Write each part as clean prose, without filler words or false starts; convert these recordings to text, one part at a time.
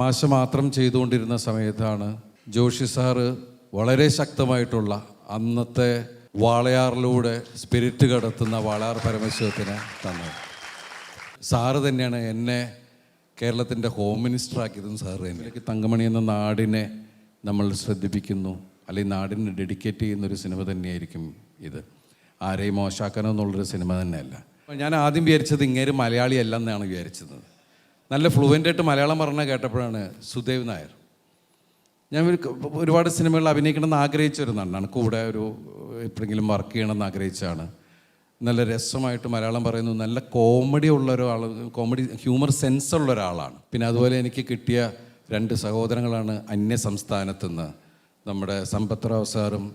തമാശ മാത്രം ചെയ്തുകൊണ്ടിരുന്ന സമയത്താണ് ജോഷി സാറ് വളരെ ശക്തമായിട്ടുള്ള അന്നത്തെ വാളയാറിലൂടെ സ്പിരിറ്റ് കടത്തുന്ന വാളയാർ പരമശിവത്തിനെ തന്നത്. സാറ് തന്നെയാണ് എന്നെ കേരളത്തിൻ്റെ ഹോം മിനിസ്റ്റർ ആക്കിയതും സാറ് തന്നെ. തങ്കമണി എന്ന നാടിനെ നമ്മൾ ശ്രദ്ധിപ്പിക്കുന്നു, അല്ലെങ്കിൽ നാടിന് ഡെഡിക്കേറ്റ് ചെയ്യുന്നൊരു സിനിമ തന്നെയായിരിക്കും ഇത്. ആരെയും മോശമാക്കാനോ എന്നുള്ളൊരു സിനിമ തന്നെയല്ല. ഞാൻ ആദ്യം വിചാരിച്ചത് ഇങ്ങേര് മലയാളി അല്ലെന്നാണ് വിചാരിച്ചത്. നല്ല ഫ്ലുവൻ്റായിട്ട് മലയാളം പറഞ്ഞ കേട്ടപ്പോഴാണ് സുദേവ് നായർ. ഞാൻ ഒരുപാട് സിനിമകളിൽ അഭിനയിക്കണമെന്ന് ആഗ്രഹിച്ച ഒരു നടനാണ്. കൂടെ ഒരു എപ്പോഴെങ്കിലും വർക്ക് ചെയ്യണമെന്ന് ആഗ്രഹിച്ചാണ്. നല്ല രസമായിട്ട് മലയാളം പറയുന്നു, നല്ല കോമഡി ഉള്ള ഒരാൾ, കോമഡി ഹ്യൂമർ സെൻസ് ഉള്ള ഒരാളാണ്. പിന്നെ അതുപോലെ എനിക്ക് കിട്ടിയ 2 സഹോദരങ്ങളാണ് അന്യ സംസ്ഥാനത്തുനിന്ന്, നമ്മുടെ സമ്പത്ത് റാവ് സാറും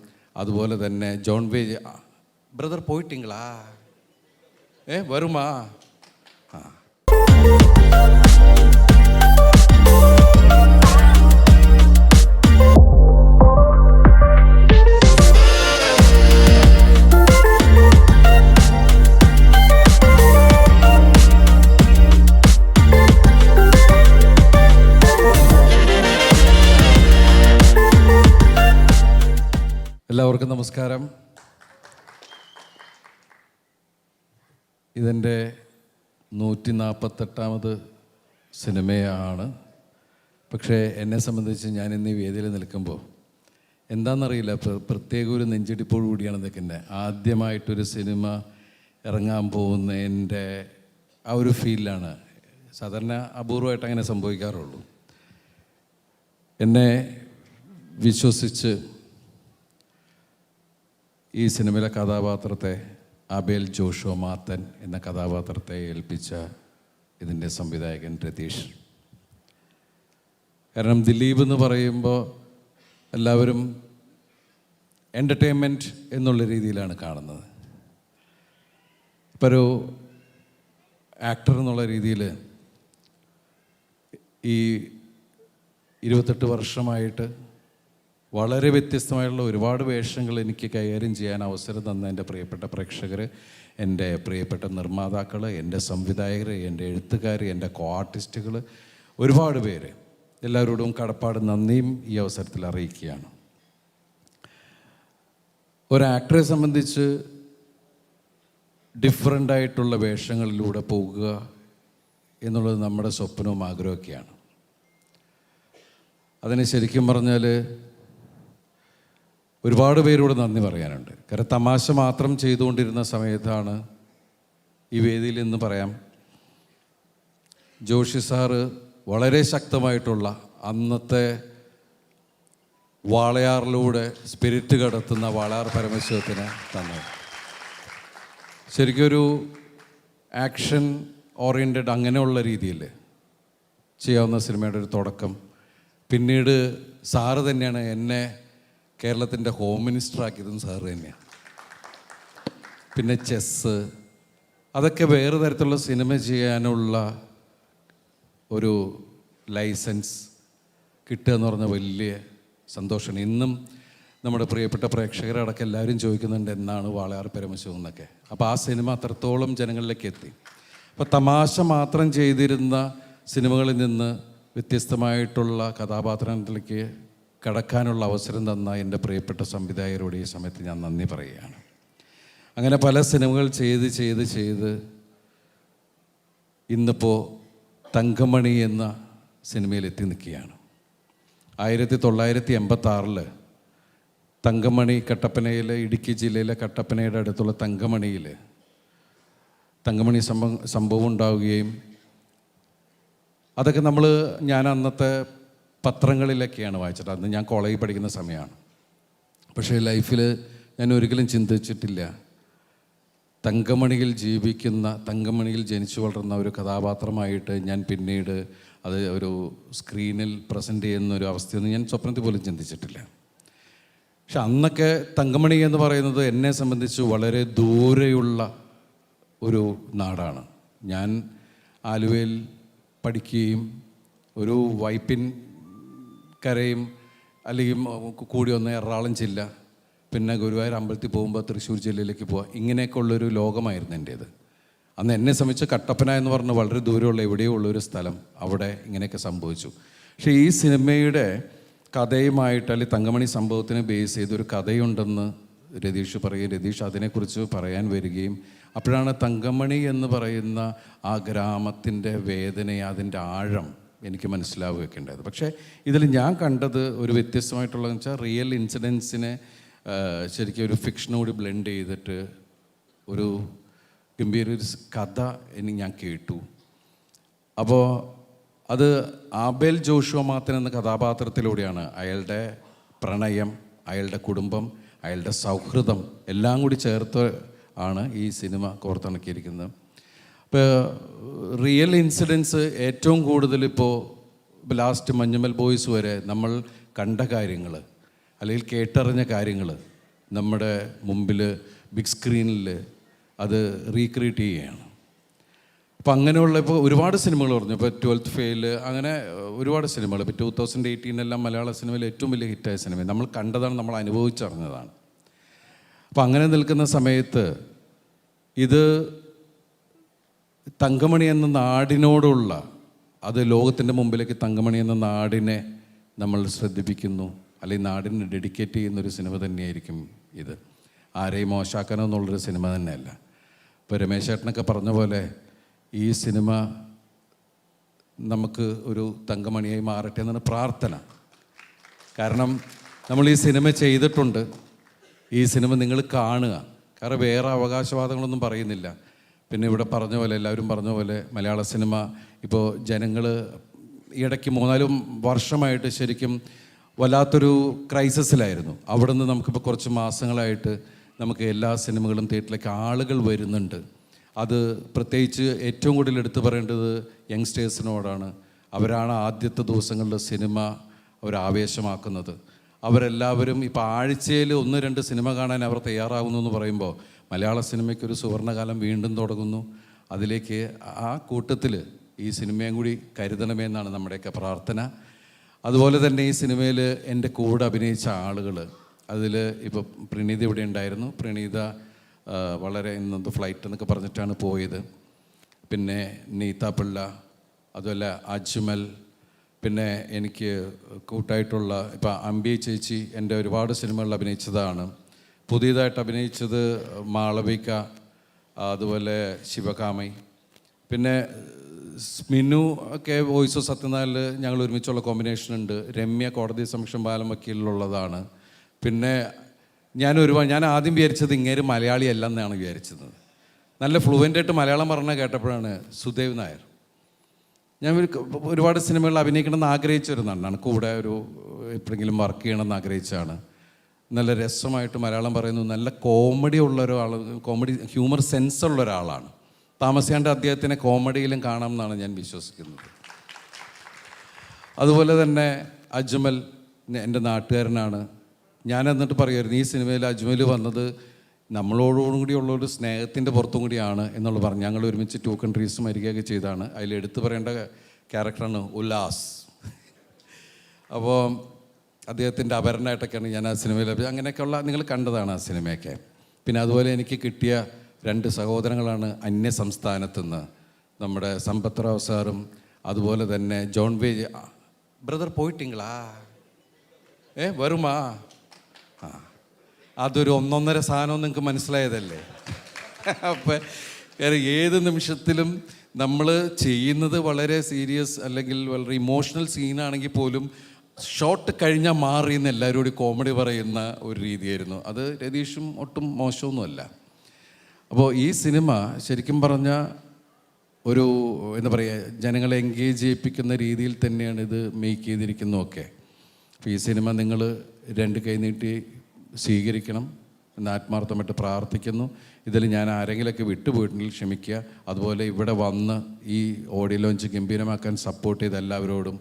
അതുപോലെ തന്നെ ജോൺ വേ ബ്രദർ. പോയിട്ടിങ്ങളാ വരുമാ? എല്ലാവർക്കും നമസ്കാരം. ഇതെൻ്റെ 148ാമത് സിനിമയാണ്. പക്ഷേ എന്നെ സംബന്ധിച്ച് ഞാൻ ഇന്ന് ഈ വേദിയിൽ നിൽക്കുമ്പോൾ എന്താണെന്നറിയില്ല, പ്രത്യേക ഒരു നെഞ്ചിടിപ്പോടു കൂടിയാണ് നിൽക്കുന്നത്. ആദ്യമായിട്ടൊരു സിനിമ ഇറങ്ങാൻ പോകുന്ന എൻ്റെ ആ ഒരു ഫീലിലാണ്. സാധാരണ അപൂർവമായിട്ട് അങ്ങനെ സംഭവിക്കാറുള്ളൂ. എന്നെ വിശ്വസിച്ച് ഈ സിനിമയിലെ കഥാപാത്രത്തെ, അബേൽ ജോഷുവ മാത്തൻ എന്ന കഥാപാത്രത്തെ ഏൽപ്പിച്ച ഇതിൻ്റെ സംവിധായകൻ രതീഷ്. കാരണം ദിലീപ് എന്ന് പറയുമ്പോൾ എല്ലാവരും എൻ്റർടൈൻമെൻറ്റ് എന്നുള്ള രീതിയിലാണ് കാണുന്നത്. ഇപ്പോൾ ഒരു ആക്ടർ എന്നുള്ള രീതിയിൽ ഈ 28 വർഷമായിട്ട് വളരെ വ്യത്യസ്തമായിട്ടുള്ള ഒരുപാട് വേഷങ്ങൾ എനിക്ക് കൈകാര്യം ചെയ്യാൻ അവസരം തന്ന എൻ്റെ പ്രിയപ്പെട്ട പ്രേക്ഷകർ, എൻ്റെ പ്രിയപ്പെട്ട നിർമ്മാതാക്കൾ, എൻ്റെ സംവിധായകർ, എൻ്റെ എഴുത്തുകാർ, എൻ്റെ കോ ആർട്ടിസ്റ്റുകൾ, ഒരുപാട് പേര്, എല്ലാവരോടും കടപ്പാട് നന്ദിയും ഈ അവസരത്തിൽ അറിയിക്കുകയാണ്. ഒരു ആക്ടറെ സംബന്ധിച്ച് ഡിഫറൻ്റായിട്ടുള്ള വേഷങ്ങളിലൂടെ പോകുക എന്നുള്ളത് നമ്മുടെ സ്വപ്നവും ആഗ്രഹമൊക്കെയാണ്. അതിന് ശരിക്കും പറഞ്ഞാൽ ഒരുപാട് പേരോട് നന്ദി പറയാനുണ്ട്. കാരണം തമാശ മാത്രം ചെയ്തുകൊണ്ടിരുന്ന സമയത്താണ് ഈ വേദിയിൽ നിന്ന് പറയാം, ജോഷി സാറ് വളരെ ശക്തമായിട്ടുള്ള അന്നത്തെ വാളയാറിലൂടെ സ്പിരിറ്റ് കടത്തുന്ന വാളയാർ പരമശിവത്തിനെ തന്നത്. ശരിക്കൊരു ആക്ഷൻ ഓറിയൻറ്റഡ് അങ്ങനെയുള്ള രീതിയിൽ ചെയ്യാവുന്ന സിനിമയുടെ ഒരു തുടക്കം. പിന്നീട് സാറ് തന്നെയാണ് എന്നെ കേരളത്തിൻ്റെ ഹോം മിനിസ്റ്റർ ആക്കിയതും സാറ് തന്നെയാണ്. പിന്നെ ചെസ്സ്, അതൊക്കെ വേറെ തരത്തിലുള്ള സിനിമ ചെയ്യാനുള്ള ഒരു ലൈസൻസ് കിട്ടുക എന്ന് പറഞ്ഞാൽ വലിയ സന്തോഷമാണ്. ഇന്നും നമ്മുടെ പ്രിയപ്പെട്ട പ്രേക്ഷകരടക്കം എല്ലാവരും ചോദിക്കുന്നുണ്ട് എന്നാണ് വാളയാർ പരമശിവം എന്നൊക്കെ. അപ്പോൾ ആ സിനിമ അത്രത്തോളം ജനങ്ങളിലേക്ക് എത്തി. അപ്പോൾ തമാശ മാത്രം ചെയ്തിരുന്ന സിനിമകളിൽ നിന്ന് വ്യത്യസ്തമായിട്ടുള്ള കഥാപാത്രങ്ങളിലേക്ക് കടക്കാനുള്ള അവസരം തന്ന എൻ്റെ പ്രിയപ്പെട്ട സംവിധായകരോട് ഈ സമയത്ത് ഞാൻ നന്ദി പറയുകയാണ്. അങ്ങനെ പല സിനിമകൾ ചെയ്ത് ഇന്നിപ്പോൾ തങ്കമണി എന്ന സിനിമയിൽ എത്തി നിൽക്കുകയാണ്. 1986 തങ്കമണി കട്ടപ്പനയിലെ, ഇടുക്കി ജില്ലയിലെ കട്ടപ്പനയുടെ അടുത്തുള്ള തങ്കമണി സംഭവം ഉണ്ടാവുകയും അതൊക്കെ ഞാൻ അന്നത്തെ പത്രങ്ങളിലൊക്കെയാണ് വായിച്ചത്. അന്ന് ഞാൻ കോളേജിൽ പഠിക്കുന്ന സമയമാണ്. പക്ഷേ ലൈഫിൽ ഞാൻ ഒരിക്കലും ചിന്തിച്ചിട്ടില്ല തങ്കമണിയിൽ ജീവിക്കുന്ന, തങ്കമണിയിൽ ജനിച്ചു വളർന്ന ഒരു കഥാപാത്രമായിട്ട് ഞാൻ പിന്നീട് അത് ഒരു സ്ക്രീനിൽ പ്രസൻറ്റ് ചെയ്യുന്ന ഒരു അവസ്ഥയൊന്നും ഞാൻ സ്വപ്നത്തിൽ പോലും ചിന്തിച്ചിട്ടില്ല. പക്ഷെ അന്നൊക്കെ തങ്കമണി എന്ന് പറയുന്നത് എന്നെ സംബന്ധിച്ച് വളരെ ദൂരെയുള്ള ഒരു നാടാണ്. ഞാൻ ആലുവയിൽ പഠിക്കുകയും ഒരു വൈപ്പിൻ കരയും അല്ലെങ്കിൽ കൂടി വന്ന എറണാകുളം ജില്ല, പിന്നെ ഗുരുവായൂർ അമ്പലത്തിൽ പോകുമ്പോൾ തൃശ്ശൂർ ജില്ലയിലേക്ക് പോവുക, ഇങ്ങനെയൊക്കെ ഉള്ളൊരു ലോകമായിരുന്നു എൻ്റേത്. അന്ന് എന്നെ സംബന്ധിച്ച് കട്ടപ്പന എന്ന് പറഞ്ഞ് വളരെ ദൂരമുള്ള എവിടെയോ ഉള്ളൊരു സ്ഥലം, അവിടെ ഇങ്ങനെയൊക്കെ സംഭവിച്ചു. പക്ഷേ ഈ സിനിമയുടെ കഥയുമായിട്ട് അല്ലെങ്കിൽ തങ്കമണി സംഭവത്തിനെ ബേസ് ചെയ്തൊരു കഥയുണ്ടെന്ന് രതീഷ് പറയും. രതീഷ് അതിനെക്കുറിച്ച് പറയാൻ വരികയും അപ്പോഴാണ് തങ്കമണി എന്ന് പറയുന്ന ആ ഗ്രാമത്തിൻ്റെ വേദനയെ, അതിൻ്റെ ആഴം എനിക്ക് മനസ്സിലാവുകയൊക്കെ ഉണ്ടായത്. പക്ഷേ ഇതിൽ ഞാൻ കണ്ടത് ഒരു വ്യത്യസ്തമായിട്ടുള്ളതെന്ന് വെച്ചാൽ റിയൽ ഇൻസിഡൻസിനെ ശരിക്കും ഒരു ഫിക്ഷനോട് ബ്ലെൻഡ് ചെയ്തിട്ട് ഒരു ഗംഭീര ഒരു കഥ ഞാൻ കേട്ടു. അപ്പോൾ അത് ആബേൽ ജോഷുവ മാത്തൻ എന്ന കഥാപാത്രത്തിലൂടെയാണ് അയാളുടെ പ്രണയം, അയാളുടെ കുടുംബം, അയാളുടെ സൗഹൃദം എല്ലാം കൂടി ചേർത്ത് ആണ് ഈ സിനിമ കോർത്തിണക്കിയിരിക്കുന്നത്. ഇപ്പോൾ റിയൽ ഇൻസിഡൻസ് ഏറ്റവും കൂടുതൽ ഇപ്പോൾ ലാസ്റ്റ് മഞ്ഞുമൽ ബോയ്സ് വരെ നമ്മൾ കണ്ട കാര്യങ്ങൾ അല്ലെങ്കിൽ കേട്ടറിഞ്ഞ കാര്യങ്ങൾ നമ്മുടെ മുമ്പിൽ ബിഗ് സ്ക്രീനിൽ അത് റീക്രിയേറ്റ് ചെയ്യുകയാണ്. അപ്പോൾ അങ്ങനെയുള്ള ഇപ്പോൾ ഒരുപാട് സിനിമകൾ പറഞ്ഞു. ഇപ്പോൾ 12th ഫെയിൽ, അങ്ങനെ ഒരുപാട് സിനിമകൾ. ഇപ്പോൾ 2018 മലയാള സിനിമയിൽ ഏറ്റവും വലിയ ഹിറ്റായ സിനിമ നമ്മൾ കണ്ടതാണ്, നമ്മൾ അനുഭവിച്ചറിഞ്ഞതാണ്. അപ്പോൾ അങ്ങനെ നിൽക്കുന്ന സമയത്ത് ഇത് തങ്കമണി എന്ന നാടിനോടുള്ള, അത് ലോകത്തിൻ്റെ മുമ്പിലേക്ക് തങ്കമണി എന്ന നാടിനെ നമ്മൾ ശ്രദ്ധിപ്പിക്കുന്നു, അല്ലെങ്കിൽ നാടിന് ഡെഡിക്കേറ്റ് ചെയ്യുന്നൊരു സിനിമ തന്നെയായിരിക്കും ഇത്. ആരെയും മോശമാക്കാനോ എന്നുള്ളൊരു സിനിമ തന്നെയല്ല. ഇപ്പോൾ രമേശ് ചേട്ടനൊക്കെ പറഞ്ഞ പോലെ ഈ സിനിമ നമുക്ക് ഒരു തങ്കമണിയായി മാറട്ടെ എന്നാണ് പ്രാർത്ഥന. കാരണം നമ്മൾ ഈ സിനിമ ചെയ്തിട്ടുണ്ട്. ഈ സിനിമ നിങ്ങൾ കാണുക. കാരണം വേറെ അവകാശവാദങ്ങളൊന്നും പറയുന്നില്ല. പിന്നെ ഇവിടെ പറഞ്ഞ പോലെ, എല്ലാവരും പറഞ്ഞ പോലെ മലയാള സിനിമ ഇപ്പോൾ ജനങ്ങൾ ഇടയ്ക്ക് 3-4 വർഷമായിട്ട് ശരിക്കും വല്ലാത്തൊരു ക്രൈസിസിലായിരുന്നു. അവിടെ നിന്ന് നമുക്കിപ്പോൾ കുറച്ച് മാസങ്ങളായിട്ട് നമുക്ക് എല്ലാ സിനിമകളും തിയേറ്ററിലേക്ക് ആളുകൾ വരുന്നുണ്ട്. അത് പ്രത്യേകിച്ച് ഏറ്റവും കൂടുതൽ എടുത്തു പറയേണ്ടത് യങ്സ്റ്റേഴ്സിനോടാണ്. അവരാണ് ആദ്യത്തെ ദിവസങ്ങളിൽ സിനിമ ആവേശമാക്കുന്നത്. അവരെല്ലാവരും ഇപ്പോൾ ആഴ്ചയിൽ 1-2 സിനിമ കാണാൻ അവർ തയ്യാറാകുന്നു എന്ന് പറയുമ്പോൾ മലയാള സിനിമയ്ക്കൊരു സുവർണ്ണകാലം വീണ്ടും തുടങ്ങുന്നു. അതിലേക്ക് ആ കൂട്ടത്തിൽ ഈ സിനിമയും കൂടി കരുതണമേ എന്നാണ് നമ്മുടെയൊക്കെ പ്രാർത്ഥന. അതുപോലെ തന്നെ ഈ സിനിമയിൽ എൻ്റെ കൂടെ അഭിനയിച്ച ആളുകൾ, അതിൽ ഇപ്പോൾ പ്രണീത ഇവിടെ ഉണ്ടായിരുന്നു. പ്രണീത വളരെ ഇന്നത്തെ ഫ്ലൈറ്റ് എന്നൊക്കെ പറഞ്ഞിട്ടാണ് പോയത്. പിന്നെ നീത പിള്ള, അതുപോലെ അജ്മൽ, പിന്നെ എനിക്ക് കൂട്ടായിട്ടുള്ള ഇപ്പോൾ അമ്പി ചേച്ചി എൻ്റെ ഒരുപാട് സിനിമകളിൽ അഭിനയിച്ചതാണ്. പുതിയതായിട്ട് അഭിനയിച്ചത് മാളവിക, അതുപോലെ ശിവകാമി, പിന്നെ മിനു ഒക്കെ വോയിസ് ഓഫ് സത്യനാരായണിൽ ഞങ്ങൾ ഒരുമിച്ചുള്ള കോമ്പിനേഷൻ ഉണ്ട്. രമ്യ കോടതി സമക്ഷം ബാലം വക്കീലിലുള്ളതാണ്. പിന്നെ ഞാൻ ആദ്യം വിചാരിച്ചത് ഇങ്ങേര് മലയാളി അല്ല എന്നാണ് വിചാരിച്ചത്. നല്ല ഫ്ലുവൻ്റായിട്ട് മലയാളം പറഞ്ഞ കേട്ടപ്പോഴാണ് സുദേവ് നായർ. ഞാൻ ഒരുപാട് സിനിമകളിൽ അഭിനയിക്കണമെന്ന് ആഗ്രഹിച്ചൊരു നടനാണ്. കൂടെ എപ്പോഴെങ്കിലും വർക്ക് ചെയ്യണമെന്ന് ആഗ്രഹിച്ചാണ്. നല്ല രസമായിട്ട് മലയാളം പറയുന്നു. നല്ല കോമഡി ഉള്ള ഒരാൾ, കോമഡി ഹ്യൂമർ സെൻസ് ഉള്ള ഒരാളാണ്. താമസിയാണ്ട് അദ്ദേഹത്തിനെ കോമഡിയിലും കാണാം എന്നാണ് ഞാൻ വിശ്വസിക്കുന്നത്. അതുപോലെ തന്നെ അജ്മൽ എൻ്റെ നാട്ടുകാരനാണ്. ഞാൻ എന്നിട്ട് പറയുമായിരുന്നു, ഈ സിനിമയിൽ അജ്മൽ വന്നത് നമ്മളോടും കൂടിയുള്ളൊരു സ്നേഹത്തിൻ്റെ പുറത്തും കൂടിയാണ് എന്നുള്ളത് പറഞ്ഞു. ഞങ്ങൾ ഒരുമിച്ച് 2 കൺട്രീസും വരികയൊക്കെ ചെയ്താണ്. അതിൽ എടുത്തു പറയേണ്ട ക്യാരക്ടറാണ് ഉല്ലാസ്. അപ്പോൾ അദ്ദേഹത്തിൻ്റെ അപരനായിട്ടൊക്കെയാണ് ഞാൻ ആ സിനിമയിൽ, അങ്ങനെയൊക്കെയുള്ള നിങ്ങൾ കണ്ടതാണ് ആ സിനിമയൊക്കെ. പിന്നെ അതുപോലെ എനിക്ക് കിട്ടിയ 2 സഹോദരങ്ങളാണ് അന്യ സംസ്ഥാനത്തുനിന്ന്, നമ്മുടെ സമ്പത്ത് റാവ് സാറും അതുപോലെ തന്നെ ജോൺ വേ ബ്രദർ. പോയിട്ടിങ്ങളാ വരുമാ? അതൊരു 1.5 സാധനം നിങ്ങൾക്ക് മനസ്സിലായതല്ലേ? അപ്പം ഏത് നിമിഷത്തിലും നമ്മൾ ചെയ്യുന്നത് വളരെ സീരിയസ് അല്ലെങ്കിൽ വളരെ ഇമോഷണൽ സീനാണെങ്കിൽ പോലും ഷോട്ട് കഴിഞ്ഞാൽ മാറിയെന്ന് എല്ലാവരും കൂടി കോമഡി പറയുന്ന ഒരു രീതിയായിരുന്നു. അത് രതീഷും ഒട്ടും മോശമൊന്നുമല്ല. അപ്പോൾ ഈ സിനിമ ശരിക്കും പറഞ്ഞാൽ ഒരു എന്താ പറയുക, ജനങ്ങളെ എൻഗേജ് ചെയ്യിപ്പിക്കുന്ന രീതിയിൽ തന്നെയാണ് ഇത് മേക്ക് ചെയ്തിരിക്കുന്നതൊക്കെ. അപ്പോൾ ഈ സിനിമ നിങ്ങൾ 2 കൈ നീട്ടി സ്വീകരിക്കണം എന്ന് ആത്മാർത്ഥമായിട്ട് പ്രാർത്ഥിക്കുന്നു. ഇതിൽ ഞാൻ ആരെങ്കിലുമൊക്കെ വിട്ടുപോയിട്ടുണ്ടെങ്കിൽ ക്ഷമിക്കുക. അതുപോലെ ഇവിടെ വന്ന് ഈ ഓഡിയോ ലോഞ്ച് ഗംഭീരമാക്കാൻ സപ്പോർട്ട് ചെയ്ത എല്ലാവരോടും,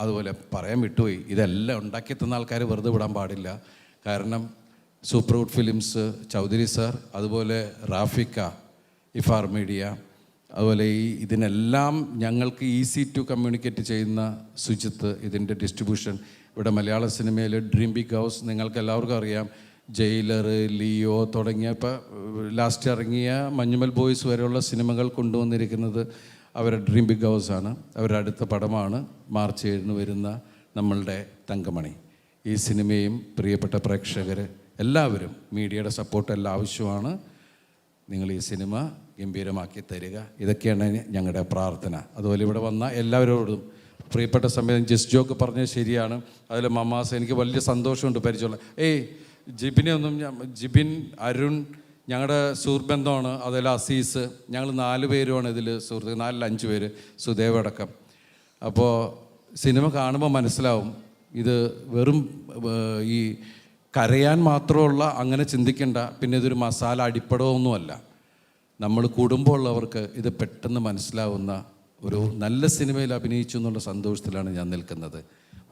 അതുപോലെ പറയാൻ വിട്ടുപോയി, ഇതെല്ലാം ഉണ്ടാക്കി തന്ന ആൾക്കാർ വെറുതെ വിടാൻ പാടില്ല. കാരണം Super Good Films, Choudary sir, അതുപോലെ റാഫിക്ക, ഇഫാർ മീഡിയ, അതുപോലെ ഇതിനെല്ലാം ഞങ്ങൾക്ക് ഈസി ടു കമ്മ്യൂണിക്കേറ്റ് ചെയ്യുന്ന സുജിത്ത്, ഇതിൻ്റെ ഡിസ്ട്രിബ്യൂഷൻ. ഇവിടെ മലയാള സിനിമയിൽ ഡ്രീം ബിഗ് ഹൗസ് നിങ്ങൾക്ക് എല്ലാവർക്കും അറിയാം. ജയിലർ, ലിയോ തുടങ്ങിയ ഇപ്പോൾ ലാസ്റ്റ് ഇറങ്ങിയ മഞ്ഞുമൽ ബോയ്സ് വരെയുള്ള സിനിമകൾ കൊണ്ടുവന്നിരിക്കുന്നത് അവരുടെ ഡ്രീം ബിഗ് ഹൗസ് ആണ്. അവരുടെ അടുത്ത പടമാണ് മാർച്ച് 7 വരുന്ന നമ്മളുടെ തങ്കമണി. ഈ സിനിമയും പ്രിയപ്പെട്ട പ്രേക്ഷകർ എല്ലാവരും മീഡിയയുടെ സപ്പോർട്ട് എല്ലാം ആവശ്യമാണ്. നിങ്ങൾ ഈ സിനിമ ഗംഭീരമാക്കി തരിക, ഇതൊക്കെയാണ് ഞങ്ങളുടെ പ്രാർത്ഥന. അതുപോലെ ഇവിടെ വന്ന എല്ലാവരോടും പ്രിയപ്പെട്ട സമയം ജസ്റ്റ് ജോക്ക് പറഞ്ഞത് ശരിയാണ്. അതിൽ മമാസ് എനിക്ക് വലിയ സന്തോഷമുണ്ട് പരിചയമുള്ള. ജിബിനെ ഒന്നും ജിബിൻ, അരുൺ ഞങ്ങളുടെ സുഹൃബന്ധമാണ്. അതിൽ അസീസ്, ഞങ്ങൾ 4 പേരുമാണ് ഇതിൽ സുഹൃത്തുക്കൾ, 4-5 പേര്, സുദേവ് അടക്കം. അപ്പോൾ സിനിമ കാണുമ്പോൾ മനസ്സിലാവും ഇത് വെറും ഈ കരയാൻ മാത്രമുള്ള അങ്ങനെ ചിന്തിക്കേണ്ട, പിന്നെ ഇതൊരു മസാല അടിപ്പടമൊന്നുമല്ല. നമ്മൾ കുടുംബമുള്ളവർക്ക് ഇത് പെട്ടെന്ന് മനസ്സിലാവുന്ന ഒരു നല്ല സിനിമയിൽ അഭിനയിച്ചു എന്നുള്ള സന്തോഷത്തിലാണ് ഞാൻ നിൽക്കുന്നത്.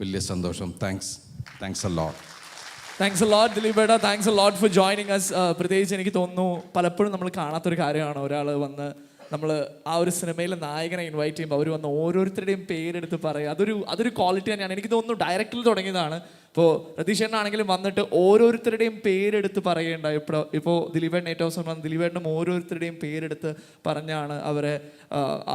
വലിയ സന്തോഷം. Thanks a lot. Thanks a lot ദിലീപേട്ട. Thanks a lot for joining us. പ്രത്യേകിച്ച് എനിക്ക് തോന്നുന്നു പലപ്പോഴും നമ്മൾ കാണാത്തൊരു കാര്യമാണ് ഒരാൾ വന്ന് നമ്മൾ ആ ഒരു സിനിമയിലെ നായകനെ ഇൻവൈറ്റ് ചെയ്യുമ്പോൾ അവർ വന്ന് ഓരോരുത്തരുടെയും പേരെടുത്ത് പറയുക. അതൊരു ക്വാളിറ്റി തന്നെയാണ്. എനിക്ക് തോന്നുന്നു ഡയറക്ടറിൽ തുടങ്ങിയതാണ്. ഇപ്പോൾ രതീഷേട്ടനാണെങ്കിലും വന്നിട്ട് ഓരോരുത്തരുടെയും പേരെടുത്ത് പറയേണ്ട. ഇപ്പോൾ ദിലീപേട്ടൻ ഏറ്റവും അവസാനം ദിലീപേട്ടനും ഓരോരുത്തരുടെയും പേരെടുത്ത് പറഞ്ഞാണ് അവരെ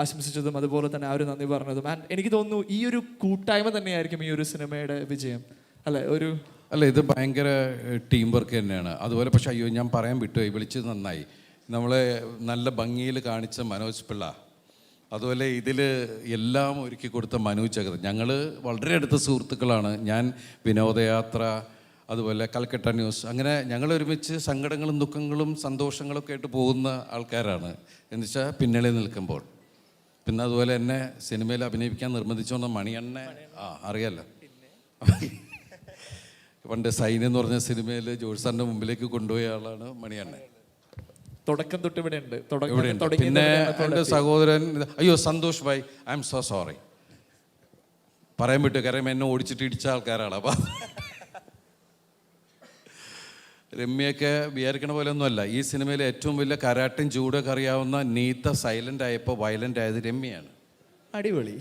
ആശംസിച്ചതും അതുപോലെ തന്നെ അവർ നന്ദി പറഞ്ഞതും. ആൻഡ് എനിക്ക് തോന്നുന്നു ഈ ഒരു കൂട്ടായ്മ തന്നെയായിരിക്കും ഈ ഒരു സിനിമയുടെ വിജയം, അല്ലേ? ഇത് ഭയങ്കര ടീം വർക്ക് തന്നെയാണ്. അതുപോലെ പക്ഷേ അയ്യോ ഞാൻ പറയാൻ വിട്ടുപോയി, വിളിച്ചത് നന്നായി. നമ്മളെ നല്ല ഭംഗിയിൽ കാണിച്ച മനോജ് പിള്ള, അതുപോലെ ഇതിൽ എല്ലാം ഒരുക്കി കൊടുത്ത മനു ജഗത്, ഞങ്ങൾ വളരെ അടുത്ത സുഹൃത്തുക്കളാണ്. ഞാൻ വിനോദയാത്ര, അതുപോലെ കൽക്കട്ട ന്യൂസ്, അങ്ങനെ ഞങ്ങൾ ഒരുമിച്ച് സങ്കടങ്ങളും ദുഃഖങ്ങളും സന്തോഷങ്ങളൊക്കെ ആയിട്ട് പോകുന്ന ആൾക്കാരാണ്. എന്ന് വെച്ചാൽ പിന്നണി നിൽക്കുമ്പോൾ. പിന്നെ അതുപോലെ എന്നെ സിനിമയിൽ അഭിനയിപ്പിക്കാൻ നിർബന്ധിച്ചുകൊണ്ട് മണിയണ്ണെ അറിയാമല്ലോ, പണ്ട് സൈൻ എന്ന് പറഞ്ഞ സിനിമയിൽ ജോർജ് സാറിൻ്റെ മുമ്പിലേക്ക് കൊണ്ടുപോയ ആളാണ് മണിയണ്ണൻ. തുടക്കം തൊട്ട് ഇവിടെ ഉണ്ട്. പിന്നെ എൻ്റെ സഹോദരൻ അയ്യോ Santhosh bhai, I am so sorry പറയാൻ വിട്ടു, കാരണം എന്നെ ഓടിച്ചിട്ട് ഇടിച്ച ആൾക്കാരാണ്. അപ്പം രമ്യൊക്കെ വിചാരിക്കണ പോലെ ഒന്നുമല്ല. ഈ സിനിമയിലെ ഏറ്റവും വലിയ കരാട്ടും ജൂഡൊക്കെ അറിയാവുന്ന നീത്ത സൈലൻ്റ് ആയപ്പോൾ വയലൻ്റ് ആയത് രമ്യയാണ്. അടിപൊളി.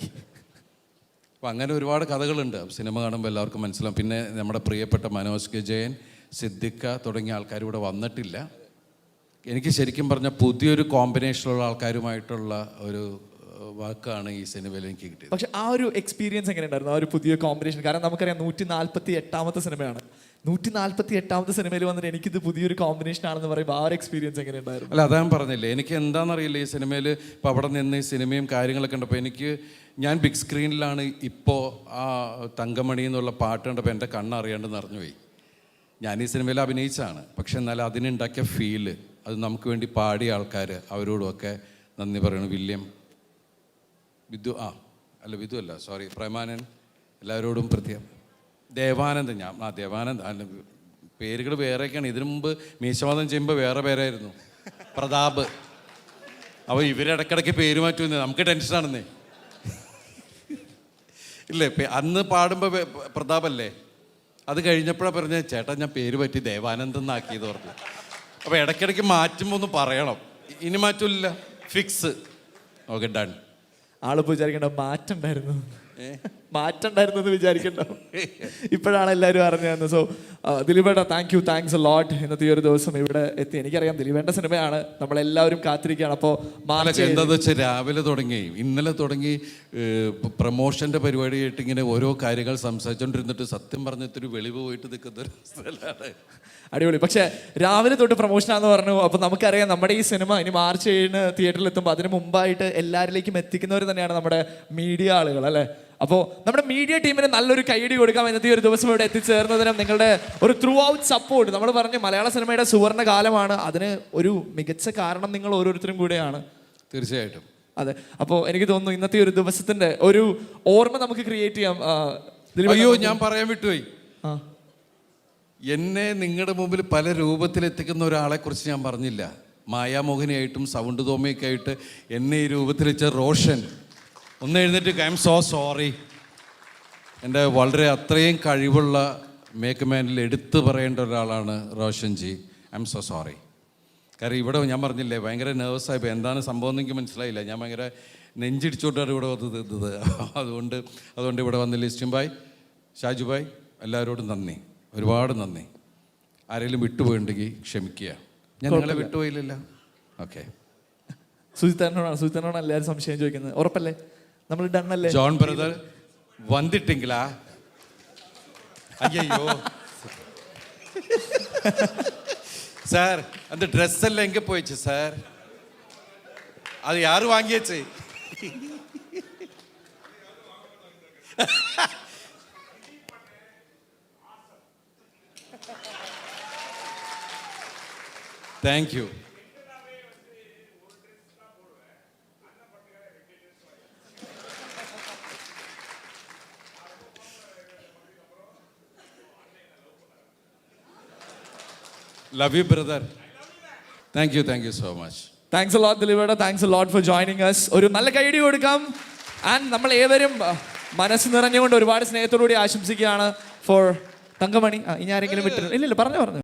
അപ്പം അങ്ങനെ ഒരുപാട് കഥകളുണ്ട് സിനിമ കാണുമ്പോൾ എല്ലാവർക്കും മനസ്സിലാവും. പിന്നെ നമ്മുടെ പ്രിയപ്പെട്ട മനോജ് കെ ജയൻ, സിദ്ദിഖ തുടങ്ങിയ ആൾക്കാർ ഇവിടെ വന്നിട്ടില്ല. എനിക്ക് ശരിക്കും പറഞ്ഞാൽ പുതിയൊരു കോമ്പിനേഷനുള്ള ആൾക്കാരുമായിട്ടുള്ള ഒരു വാക്കാണ് ഈ സിനിമയിൽ എനിക്ക് കിട്ടിയത്. പക്ഷെ ആ ഒരു എക്സ്പീരിയൻസ് എങ്ങനെ ഉണ്ടായിരുന്നു, ആ ഒരു പുതിയ കോമ്പിനേഷൻ? കാരണം നമുക്കറിയാം 148ാമത്തെ സിനിമയാണ്. 148ാമത്തെ സിനിമയിൽ വന്നിട്ട് എനിക്കിത് പുതിയൊരു കോമ്പിനേഷൻ ആണെന്ന് പറയുമ്പോൾ ആ ഒരു എക്സ്പീരിയൻസ് എങ്ങനെ ഉണ്ടായിരുന്നു? അല്ല, അതാ ഞാൻ പറഞ്ഞില്ലേ, എനിക്ക് എന്താണെന്നറിയില്ല ഈ സിനിമയിൽ. ഇപ്പോൾ അവിടെ നിന്ന് ഈ സിനിമയും കാര്യങ്ങളൊക്കെ ഉണ്ടപ്പോൾ ഞാൻ ബിഗ് സ്ക്രീനിലാണ് ഇപ്പോൾ ആ തങ്കമണി എന്നുള്ള പാട്ട് കണ്ടപ്പോൾ എൻ്റെ കണ്ണറിയാണ്ട് നിറഞ്ഞുപോയി. ഞാൻ ഈ സിനിമയിൽ അഭിനയിച്ചാണ്, പക്ഷെ എന്നാലും അതിനുണ്ടാക്കിയ ഫീല്, അത് നമുക്ക് വേണ്ടി പാടിയ ആൾക്കാർ, അവരോടുമൊക്കെ നന്ദി പറയണം. വിധു അല്ല സോറി, പ്രേമാനൻ, എല്ലാവരോടും പ്രത്യേകം. ദേവാനന്ദ്, ദേവാനന്ദ് പേരുകൾ വേറെയൊക്കെയാണ്. ഇതിനു മുമ്പ് മീശവാദം ചെയ്യുമ്പോൾ വേറെ പേരായിരുന്നു, പ്രതാപ്. അപ്പോൾ ഇവരിടക്കിടയ്ക്ക് പേര് മാറ്റുമെന്ന് നമുക്ക് ടെൻഷനാണെന്നേ. ഇല്ലേ, അന്ന് പാടുമ്പോൾ പ്രതാപല്ലേ, അത് കഴിഞ്ഞപ്പോഴാണ് പറഞ്ഞത് ചേട്ടാ ഞാൻ പേര് പറ്റി ദേവാനന്ദ് എന്നാക്കിയത് പറഞ്ഞു. അപ്പോൾ ഇടയ്ക്കിടയ്ക്ക് മാറ്റുമ്പോൾ ഒന്ന് പറയണം. ഇനി മാറ്റില്ല, ഫിക്സ്. Okay, done. ആളിപ്പോൾ വിചാരിക്കേണ്ട മാറ്റണ്ടായിരുന്നു എന്ന് വിചാരിക്കണ്ട. ഇപ്പോഴാണ് എല്ലാവരും അറിഞ്ഞു തന്നത്. സോ ദിലീപേട്ട, താങ്ക്സ് എ ലോട്ട്. ഇന്നത്തെ ഈ ഒരു ദിവസം ഇവിടെ എത്തി. എനിക്കറിയാം ദിലീപേട്ട സിനിമയാണ്, നമ്മളെല്ലാവരും കാത്തിരിക്കുകയാണ്. അപ്പോൾ എന്താണെന്ന് വെച്ചാൽ രാവിലെ ഇന്നലെ തുടങ്ങി പ്രമോഷൻ്റെ പരിപാടിയായിട്ട് ഇങ്ങനെ ഓരോ കാര്യങ്ങൾ സംസാരിച്ചുകൊണ്ടിരുന്നിട്ട് സത്യം പറഞ്ഞിട്ടൊരു വെളിവ് പോയിട്ട് നിൽക്കുന്ന ഒരു സ്ഥലമാണ്. അടിപൊളി. പക്ഷേ രാവിലെ തൊട്ട് പ്രൊമോഷനാന്ന് പറഞ്ഞു. അപ്പോൾ നമുക്കറിയാം നമ്മുടെ ഈ സിനിമ ഇനി മാർച്ച് 7 തിയേറ്ററിൽ എത്തുമ്പോൾ അതിന് മുമ്പായിട്ട് എല്ലാവരിലേക്കും എത്തിക്കുന്നവർ തന്നെയാണ് നമ്മുടെ മീഡിയ ആളുകൾ, അല്ലേ? അപ്പോൾ നമ്മുടെ മീഡിയ ടീമിന് നല്ലൊരു കൈയടി കൊടുക്കാം. ഇന്നത്തെ ഒരു ദിവസം ഇവിടെ എത്തിച്ചേർന്നതിനും നിങ്ങളുടെ ഒരു ത്രൂ ഔട്ട് സപ്പോർട്ട്. നമ്മൾ പറഞ്ഞു മലയാള സിനിമയുടെ സുവർണ്ണ കാലമാണ്, അതിന് ഒരു മികച്ച കാരണം നിങ്ങൾ ഓരോരുത്തരും കൂടെയാണ്. തീർച്ചയായിട്ടും. അതെ. അപ്പോൾ എനിക്ക് തോന്നുന്നു ഇന്നത്തെ ഒരു ദിവസത്തിന്റെ ഒരു ഓർമ്മ നമുക്ക് ക്രിയേറ്റ് ചെയ്യാം. അയ്യോ ഞാൻ പറയാൻ വിട്ടുപോയി, എന്നെ നിങ്ങളുടെ മുമ്പിൽ പല രൂപത്തിലെത്തിക്കുന്ന ഒരാളെക്കുറിച്ച് ഞാൻ പറഞ്ഞില്ല. മായാമോഹിനിയായിട്ടും സൗണ്ട് തോമയൊക്കെ ആയിട്ട് എന്നെ ഈ രൂപത്തിലെച്ച റോഷൻ. ഒന്ന് എഴുന്നേറ്റ്, ഐ എം സോ സോറി. എൻ്റെ വളരെ അത്രയും കഴിവുള്ള മേക്ക് മാനിൽ എടുത്തു പറയേണ്ട ഒരാളാണ് Roshan G. I am so sorry. കാരണം ഇവിടെ ഞാൻ പറഞ്ഞില്ലേ ഭയങ്കര നെർവസായിപ്പോൾ. എന്താണ് സംഭവം എന്ന് എനിക്ക് മനസ്സിലായില്ല. ഞാൻ ഭയങ്കര നെഞ്ചിടിച്ചോട്ടാണ് ഇവിടെ വന്നത് ഇത്. അതുകൊണ്ട് ഇവിടെ വന്ന് ലിസ്റ്റും ബായ്, ഷാജു ബായ്, എല്ലാവരോടും നന്ദി, ഒരുപാട് നന്ദി. ആരെങ്കിലും വിട്ടുപോയിട്ടുണ്ടെങ്കിൽ ക്ഷമിക്കുക. ഞാൻ നിങ്ങളെ വിട്ടുപോയില്ലല്ലോ. ഓക്കെ. സുജിത്തനോടാണ് എല്ലാവരും സംശയം ചോദിക്കുന്നത്. ഉറപ്പല്ലേ? നമ്മൾ ഡണ്ണല്ലേ? John brother വന്നിട്ടിங்களா? അയ്യോ சார், அந்த ட்ரெஸ் எல்லாம் எங்க போயிடுச்சு சார்? அது யாரு வாங்கியாச்சு? Thank you. Love you, brother. Thank you so much. Thanks a lot ദിലീപേട്ട. Thanks a lot for joining us. ഒരു നല്ല കൈയടി കൊടുക്കാം. ആൻഡ് നമ്മൾ ഏവരും മനസ്സ് നിറഞ്ഞുകൊണ്ട് ഒരുപാട് സ്നേഹത്തോടുകൂടി ആശംസിക്കുകയാണ് ഫോർ തങ്കമണി. ഇനി ആരെങ്കിലും വിട്ടില്ല? ഇല്ല പറഞ്ഞു